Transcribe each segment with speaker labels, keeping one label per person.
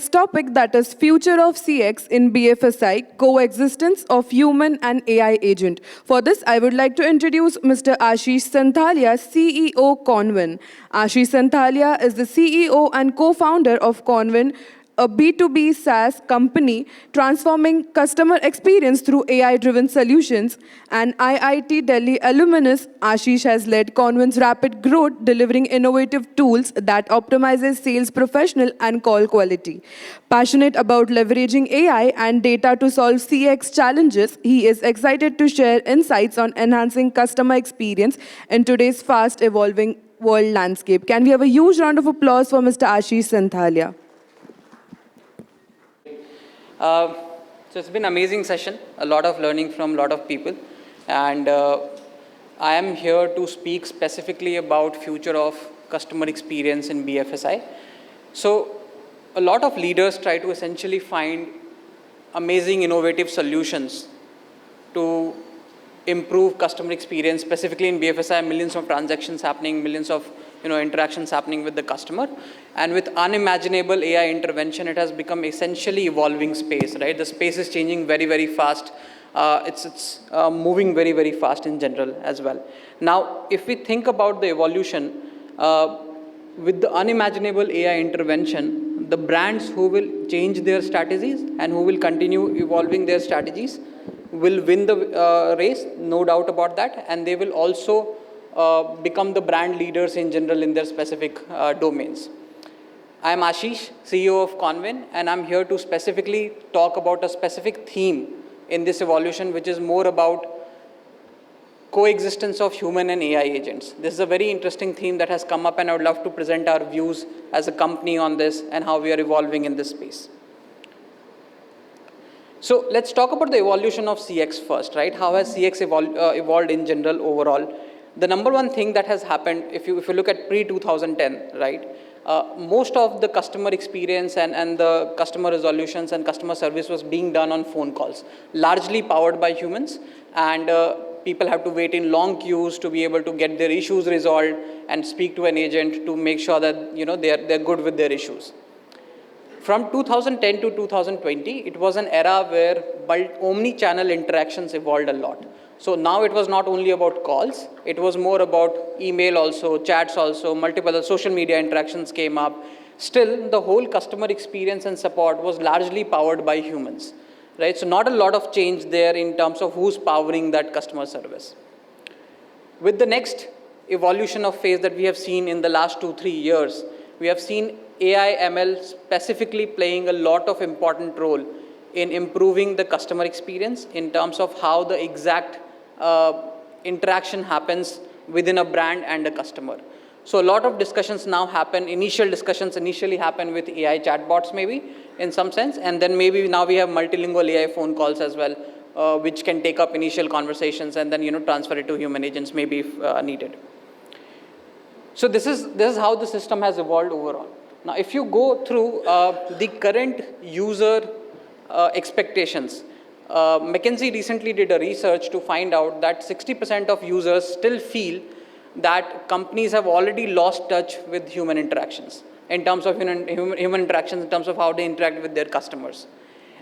Speaker 1: next topic, that is future of CX in BFSI, coexistence of human and AI agent. For this, I would like to introduce Mr. Ashish Santhalia, CEO Convin. Ashish Santhalia is the CEO and co-founder of Convin, a B2B SaaS company transforming customer experience through AI-driven solutions. And IIT Delhi alumnus, Ashish has led Convin's rapid growth, delivering innovative tools that optimizes sales professional and call quality. Passionate about leveraging AI and data to solve CX challenges, he is excited to share insights on enhancing customer experience in today's fast evolving world landscape. Can we have a huge round of applause for Mr. Ashish Santhalia?
Speaker 2: So it's been an amazing session, a lot of learning from a lot of people, and I am here to speak specifically about future of customer experience in BFSI. So a lot of leaders try to essentially find amazing innovative solutions to improve customer experience, specifically in BFSI, millions of transactions happening, millions of interactions happening with the customer. And with unimaginable AI intervention, it has become essentially evolving space, right? The space is changing very, very fast. It's moving very, very fast in general as well. Now, if we think about the evolution, with the unimaginable AI intervention, the brands who will change their strategies and who will continue evolving their strategies will win the race, no doubt about that, and they will also become the brand leaders in general in their specific domains. I am Ashish, CEO of Convin, and I'm here to specifically talk about a specific theme in this evolution, which is more about coexistence of human and AI agents. This is a very interesting theme that has come up, and I would love to present our views as a company on this and how we are evolving in this space. So let's talk about the evolution of CX first, right? How has CX evolved in general overall? The number one thing that has happened, if you look at pre-2010, right? Most of the customer experience and the customer resolutions and customer service was being done on phone calls, largely powered by humans, and people have to wait in long queues to be able to get their issues resolved and speak to an agent to make sure that they're good with their issues. From 2010 to 2020, it was an era where omni-channel interactions evolved a lot. So now it was not only about calls, it was more about email also, chats also, multiple other social media interactions came up. Still, the whole customer experience and support was largely powered by humans, right? So not a lot of change there in terms of who's powering that customer service. With the next evolution of phase that we have seen in the last 2-3 years, we have seen AI ML specifically playing a lot of important role in improving the customer experience in terms of how the exact interaction happens within a brand and a customer. So a lot of discussions now happen, initial discussions initially happen with AI chatbots maybe in some sense, and then maybe now we have multilingual AI phone calls as well, which can take up initial conversations and then transfer it to human agents maybe if needed. So this is how the system has evolved overall. Now if you go through the current user expectations, McKinsey recently did a research to find out that 60% of users still feel that companies have already lost touch with human interactions, in terms of human interactions, in terms of how they interact with their customers.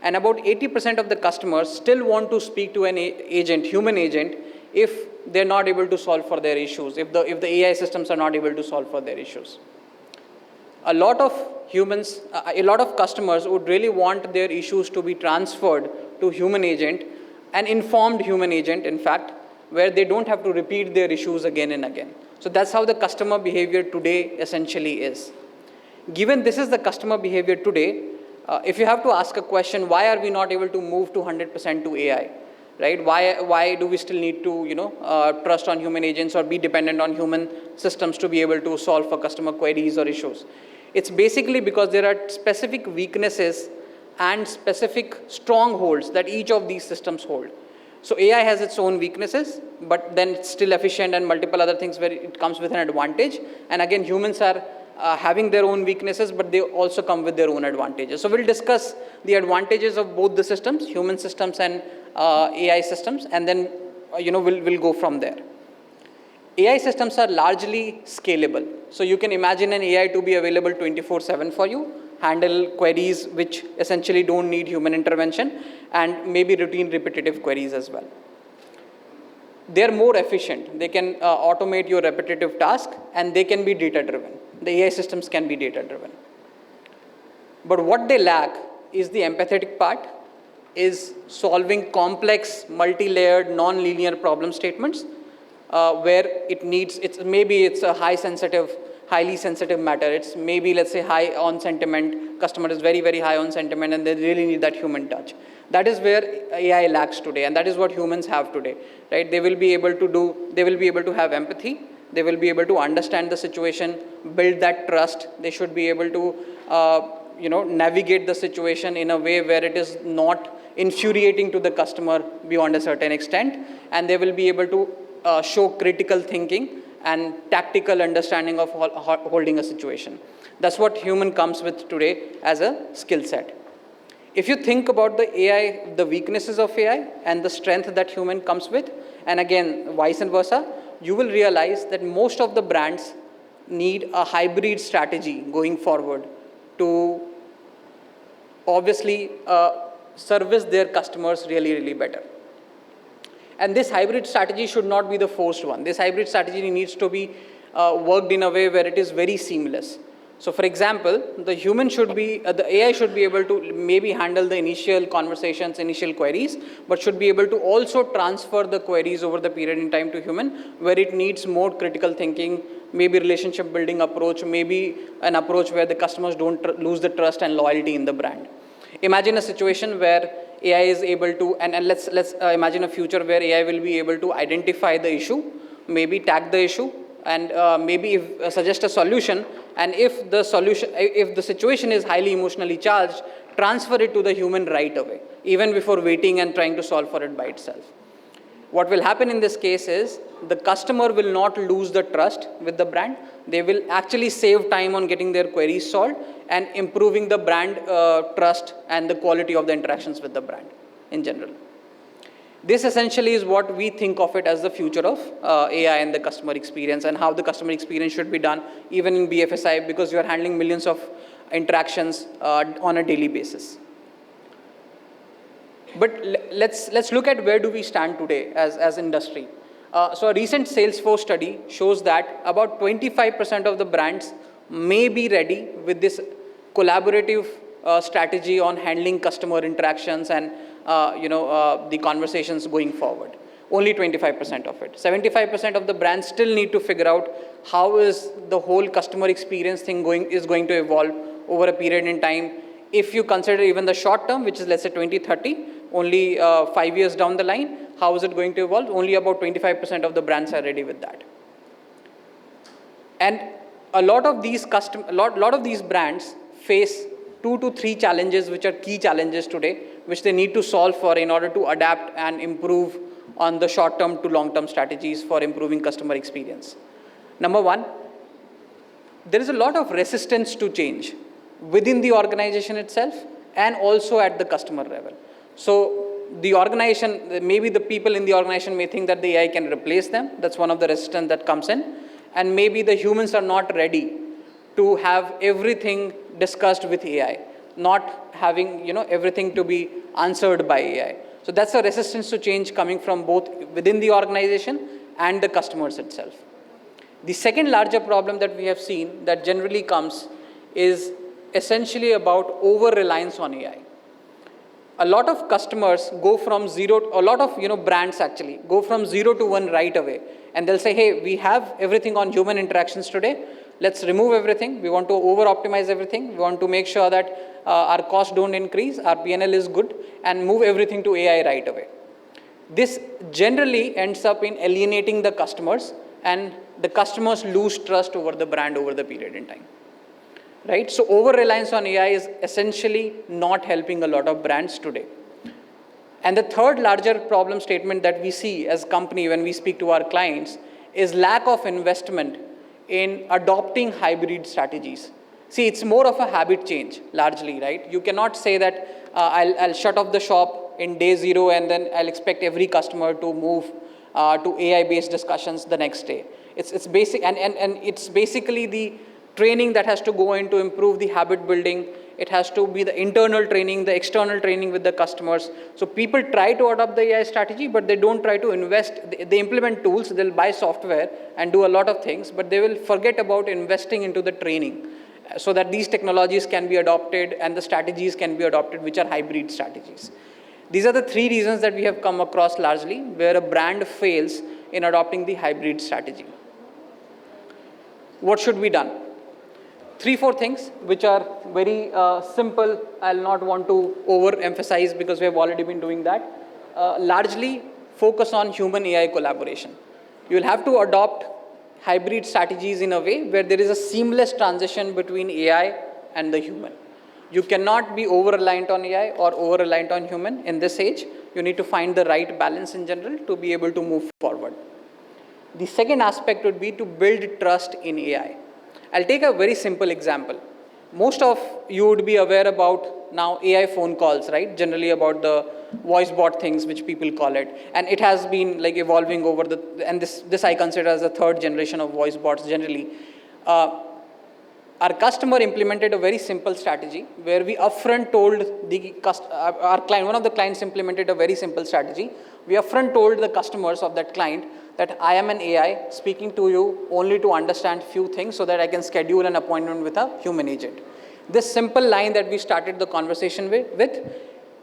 Speaker 2: And about 80% of the customers still want to speak to an agent, human agent, if they're not able to solve for their issues, if the AI systems are not able to solve for their issues. A lot of humans, a lot of customers would really want their issues to be transferred to human agent, an informed human agent, in fact, where they don't have to repeat their issues again and again. So that's how the customer behavior today essentially is. Given this is the customer behavior today, if you have to ask a question, why are we not able to move to 100% to AI? Right? Why do we still need to trust on human agents or be dependent on human systems to be able to solve for customer queries or issues? It's basically because there are specific weaknesses and specific strongholds that each of these systems hold. So AI has its own weaknesses, but then it's still efficient and multiple other things where it comes with an advantage. And again, humans are having their own weaknesses, but they also come with their own advantages. So we'll discuss the advantages of both the systems, human systems and AI systems, and then we'll go from there. AI systems are largely scalable. So you can imagine an AI to be available 24/7 for you, handle queries which essentially don't need human intervention, and maybe routine repetitive queries as well. They're more efficient. They can automate your repetitive task, and they can be data driven. The AI systems can be data driven. But what they lack is the empathetic part, is solving complex, multi-layered, non-linear problem statements where maybe it's a highly sensitive matter. It's maybe, let's say, high on sentiment. Customer is very, very high on sentiment, and they really need that human touch. That is where AI lacks today, and that is what humans have today, right? They will be able to have empathy. They will be able to understand the situation, build that trust. They should be able to navigate the situation in a way where it is not infuriating to the customer beyond a certain extent, and they will be able to show critical thinking and tactical understanding of holding a situation. That's what human comes with today as a skill set. If you think about the AI, the weaknesses of AI and the strength that human comes with, and again, vice versa, you will realize that most of the brands need a hybrid strategy going forward to obviously service their customers really, really better. And this hybrid strategy should not be the forced one. This hybrid strategy needs to be worked in a way where it is very seamless. So for example, the AI should be able to maybe handle the initial conversations, initial queries, but should be able to also transfer the queries over the period in time to human, where it needs more critical thinking, maybe relationship building approach, maybe an approach where the customers don't lose the trust and loyalty in the brand. Imagine a situation where AI is able to, and let's imagine a future where AI will be able to identify the issue, maybe tag the issue, and maybe suggest a solution. And if the situation is highly emotionally charged, transfer it to the human right away, even before waiting and trying to solve for it by itself. What will happen in this case is the customer will not lose the trust with the brand. They will actually save time on getting their queries solved and improving the brand trust and the quality of the interactions with the brand in general. This essentially is what we think of it as the future of AI and the customer experience, and how the customer experience should be done even in BFSI, because you are handling millions of interactions on a daily basis. But let's look at where do we stand today as industry. So a recent Salesforce study shows that about 25% of the brands may be ready with this collaborative strategy on handling customer interactions and the conversations going forward. Only 25% of it. 75% of the brands still need to figure out how is the whole customer experience thing going to evolve over a period in time. If you consider even the short term, which is let's say 2030, only 5 years down the line, how is it going to evolve? Only about 25% of the brands are ready with that. And a lot of these brands face 2 to 3 challenges, which are key challenges today, which they need to solve for in order to adapt and improve on the short-term to long-term strategies for improving customer experience. Number one, there is a lot of resistance to change within the organization itself and also at the customer level. So the organization, maybe the people in the organization may think that the AI can replace them. That's one of the resistance that comes in. And maybe the humans are not ready to have everything discussed with AI, not having everything to be answered by AI. So that's a resistance to change coming from both within the organization and the customers itself. The second larger problem that we have seen that generally comes is essentially about over-reliance on AI. A lot of customers go from brands actually go from 0 to 1 right away. And they'll say, hey, we have everything on human interactions today. Let's remove everything. We want to over-optimize everything. We want to make sure that our costs don't increase, our P&L is good, and move everything to AI right away. This generally ends up in alienating the customers, and the customers lose trust over the brand over the period in time. Right? So over-reliance on AI is essentially not helping a lot of brands today. And the third larger problem statement that we see as a company when we speak to our clients is lack of investment in adopting hybrid strategies. See, it's more of a habit change, largely, right? You cannot say that I'll shut off the shop in day 0 and then I'll expect every customer to move to AI-based discussions the next day. It's basic, and it's basically the training that has to go in to improve the habit building. it has to be the internal training, the external training with the customers. So people try to adopt the AI strategy, but they don't try to invest. They implement tools, they'll buy software and do a lot of things, but they will forget about investing into the training so that these technologies can be adopted and the strategies can be adopted, which are hybrid strategies. These are the three reasons that we have come across largely where a brand fails in adopting the hybrid strategy. What should be done? 3-4 things which are very simple. I'll not want to overemphasize because we have already been doing that. Largely focus on human AI collaboration. You will have to adopt hybrid strategies in a way where there is a seamless transition between AI and the human. You cannot be over-reliant on AI or over-reliant on human in this age. You need to find the right balance in general to be able to move forward. The second aspect would be to build trust in AI. I'll take a very simple example. Most of you would be aware about now AI phone calls, right? Generally about the voice bot things, which people call it. And it has been like evolving over and this I consider as the third generation of voice bots generally. Our customer implemented a very simple strategy where we upfront told our client, one of the clients implemented a very simple strategy. We upfront told the customers of that client that I am an AI speaking to you only to understand few things so that I can schedule an appointment with a human agent. This simple line that we started the conversation with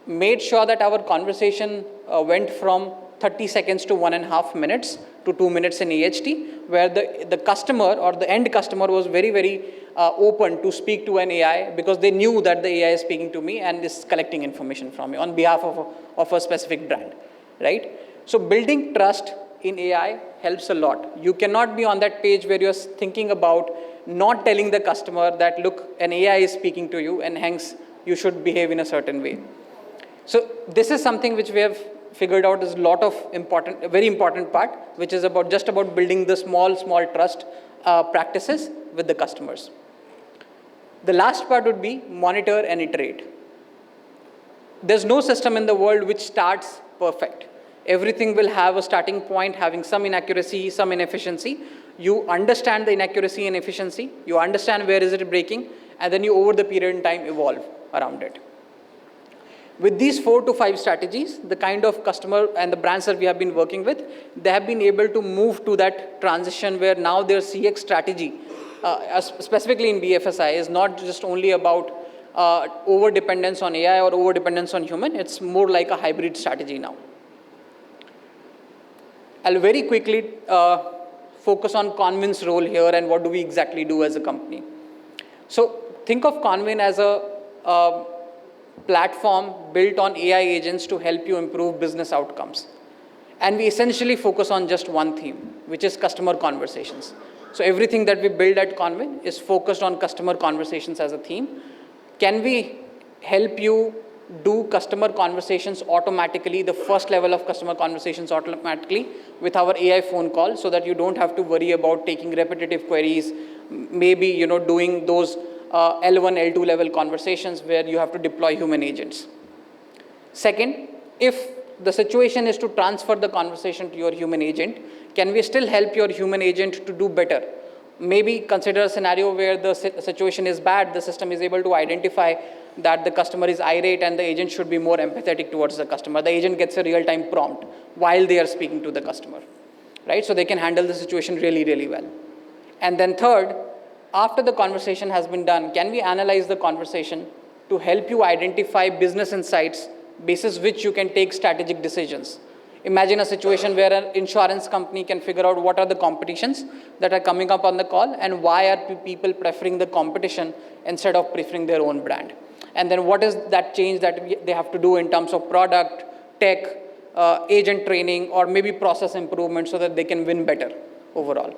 Speaker 2: made sure that our conversation went from 30 seconds to 1.5 minutes to 2 minutes in EHT, where the customer or the end customer was very open to speak to an AI because they knew that the AI is speaking to me and is collecting information from me on behalf of a specific brand, right? So building trust in AI helps a lot. You cannot be on that page where you're thinking about not telling the customer that, look, an AI is speaking to you and hence you should behave in a certain way. So this is something which we have figured out is a lot of a very important part, which is just about building the small trust practices with the customers. The last part would be monitor and iterate. There's no system in the world which starts perfect. Everything will have a starting point, having some inaccuracy, some inefficiency. You understand the inaccuracy and efficiency, you understand where is it breaking, and then you over the period in time evolve around it. With these 4 to 5 strategies, the kind of customer and the brands that we have been working with, they have been able to move to that transition where now their CX strategy, specifically in BFSI, is not just only about over-dependence on AI or over-dependence on human, it's more like a hybrid strategy now. I'll very quickly focus on Convin's role here and what do we exactly do as a company. So think of Convin as a platform built on AI agents to help you improve business outcomes. And we essentially focus on just one theme, which is customer conversations. So everything that we build at Convin is focused on customer conversations as a theme. Can we help you do customer conversations automatically, the first level of customer conversations automatically with our AI phone call so that you don't have to worry about taking repetitive queries, maybe doing those L1, L2 level conversations where you have to deploy human agents. Second, if the situation is to transfer the conversation to your human agent, can we still help your human agent to do better? Maybe consider a scenario where the situation is bad, the system is able to identify that the customer is irate and the agent should be more empathetic towards the customer. The agent gets a real-time prompt while they are speaking to the customer, right? So they can handle the situation really well. And then third, after the conversation has been done, can we analyze the conversation to help you identify business insights basis which you can take strategic decisions? Imagine a situation where an insurance company can figure out what are the competitions that are coming up on the call and why are people preferring the competition instead of preferring their own brand. And then what is that change that they have to do in terms of product, tech, agent training, or maybe process improvement so that they can win better overall.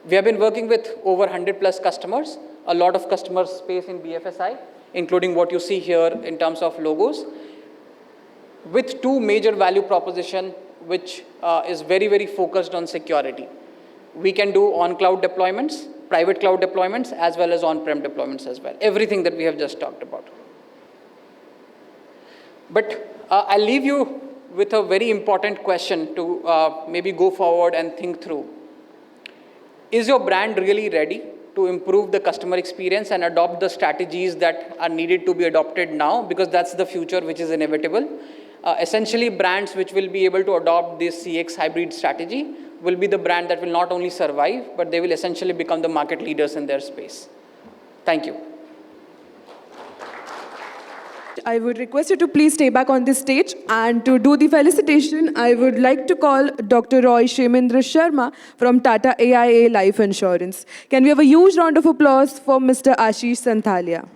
Speaker 2: We have been working with over 100 plus customers, a lot of customer space in BFSI, including what you see here in terms of logos, with 2 major value proposition, which is very focused on security. We can do on-cloud deployments, private cloud deployments, as well as on-prem deployments as well. Everything that we have just talked about. But I'll leave you with a very important question to maybe go forward and think through. Is your brand really ready to improve the customer experience and adopt the strategies that are needed to be adopted now, because that's the future which is inevitable. Essentially, brands which will be able to adopt this CX hybrid strategy will be the brand that will not only survive, but they will essentially become the market leaders in their space. Thank you.
Speaker 1: I would request you to please stay back on this stage. And to do the felicitation, I would like to call Dr. Roy Shemendra Sharma from Tata AIA Life Insurance. Can we have a huge round of applause for Mr. Ashish Santhalia?